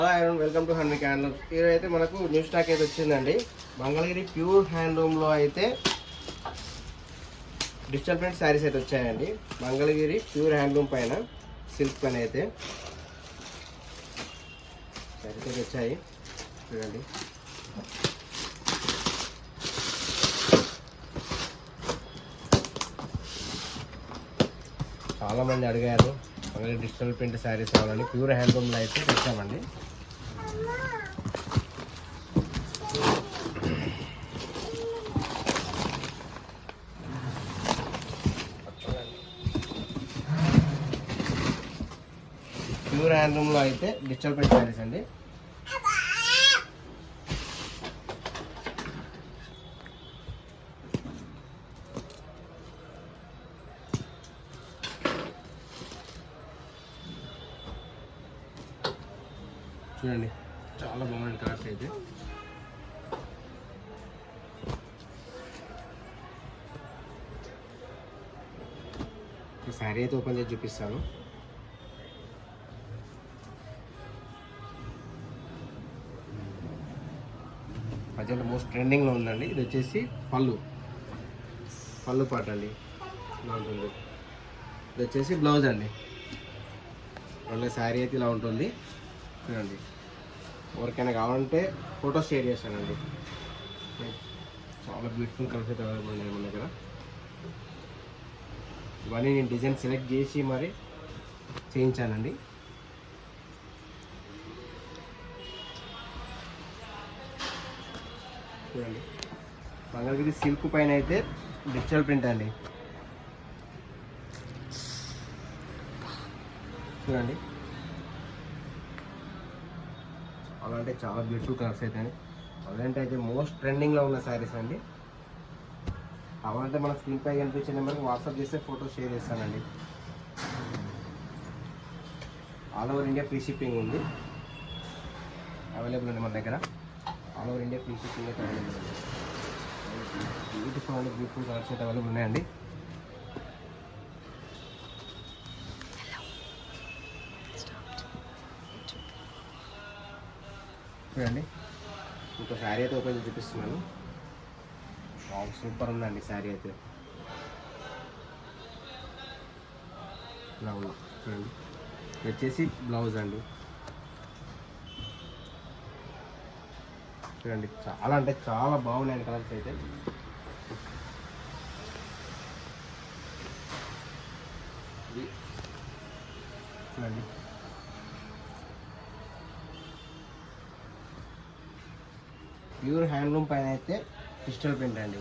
Welcome to హన్విక్ handlooms. ఇదైతే మనకు new stock అయితే వచ్చిందండి. మంగళగిరి ప్యూర్ హ్యాండ్లూమ్లో అయితే డిజిటల్ ప్రింట్ శారీస్ అయితే వచ్చాయండి. మంగళగిరి ప్యూర్ హ్యాండ్లూమ్ పైన సిల్క్ పైన అయితే శారీస్ అయితే వచ్చాయి. చూడండి, చాలామంది అడిగారు మంగళగిరి డిజిటల్ ప్రింట్ శారీస్ కావాలని. ప్యూర్ హ్యాండ్లూమ్లో అయితే తెచ్చామండి. ప్యూర్ హ్యాండ్లూమ్లో అయితే డిజిటల్ ప్రింట్ శారీస్ అండి. చూడండి, చాలా బాగుంది కలర్స్ అయితే. ఈ శారీ అయితే ఓపెన్ చేసి చూపిస్తాను. ప్రజెంట్ మోస్ట్ ట్రెండింగ్లో ఉందండి. ఇది వచ్చేసి పళ్ళు పాట అండి, ఇలా ఉంటుంది. ఇది వచ్చేసి బ్లౌజ్ అండి. మళ్ళీ శారీ అయితే ఇలా ఉంటుంది. చూడండి, ఎవరికైనా కావాలంటే ఫొటోస్ షేర్ చేస్తానండి. చాలా బ్యూటిఫుల్ కలర్స్ అయితే అవైలబుల్ ఉన్నాయి మన దగ్గర. ఇవన్నీ నేను డిజైన్ సెలెక్ట్ చేసి మరి చేయించానండి. చూడండి, మంగళగిరి సిల్క్ పైన అయితే డిజిటల్ ప్రింట్ అండి. చూడండి, చాలా అంటే చాలా బ్యూటిఫుల్ కలర్స్ అయితే. అదంటే అయితే మోస్ట్ ట్రెండింగ్లో ఉన్న శారీస్ అండి. కావాలంటే మన స్క్రీన్ పై కనిపించే నెంబర్కి వాట్సాప్ చేస్తే ఫోటో షేర్ చేస్తానండి. All over India free shipping ఉంది, అవైలబుల్ ఉంది మన దగ్గర. All over India free shipping అయితే అవైలబుల్ ఉంది. బ్యూటిఫుల్ కలర్స్ అయితే అవైలబుల్ ఉన్నాయండి. చూడండి, ఇంకో శారీ అయితే ఓపెన్ చేసి చూపిస్తున్నాను. సూపర్ ఉందండి శారీ అయితే. ఇలా ఉంది చూడండి. ఇది వచ్చేసి బ్లౌజ్ అండి. చూడండి, చాలా అంటే చాలా బాగున్నాయండి కలర్స్ అయితే. చూడండి, ప్యూర్ హ్యాండ్లూమ్ పైన అయితే డిజిటల్ ప్రింట్ అండి.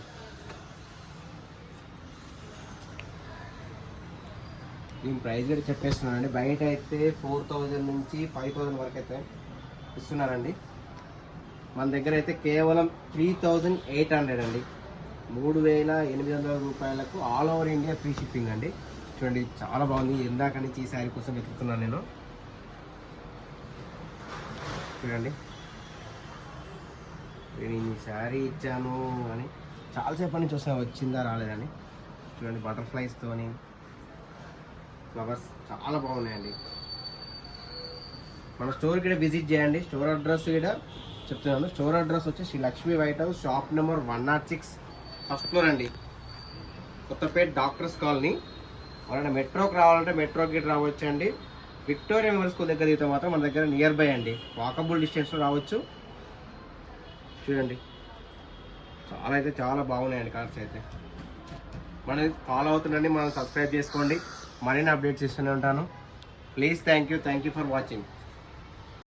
దీని ప్రైస్ కూడా చెప్పేస్తున్నానండి. బయట అయితే 4000 నుంచి 5000 వరకు అయితే ఇస్తున్నారండి. మన దగ్గర అయితే కేవలం 3800 అండి. 3800 రూపాయలకు all over India free shipping అండి. చూడండి, చాలా బాగుంది. ఇందాక నుంచి ఈ శారీ కోసం వెతుకుతున్నాను నేను. చూడండి, నేను ఈ శారీ ఇచ్చాను అని చాలాసేపటి నుంచి వస్తా, వచ్చిందా రాలేదని. చూడండి, బటర్ఫ్లైస్తోని ఫ్లవర్స్ చాలా బాగున్నాయండి. మన స్టోర్కి కూడా విజిట్ చేయండి. స్టోర్ అడ్రస్ కూడా చెప్తున్నాను. స్టోర్ అడ్రస్ వచ్చి Sri Lakshmi white house, shop number 106, first floor అండి, కొత్తపేట డాక్టర్స్ కాలనీ. అలాంటి మెట్రోకి రావాలంటే మెట్రోకి గిట్ రావచ్చు అండి. విక్టోరియా మెమోరియల్ స్కూల్ దగ్గర దిగితే మాత్రం మన దగ్గర నియర్ బై అండి, వాకబుల్ డిస్టెన్స్లో రావచ్చు. చూడండి, చాలా అయితే చాలా బాగున్నాయండి కలర్స్ అయితే. మనది ఫాలో అవుతుండండి, మనం సబ్స్క్రైబ్ చేసుకోండి. మరిన్ని అప్డేట్స్ ఇస్తూనే ఉంటాను. Please, thank you for watching.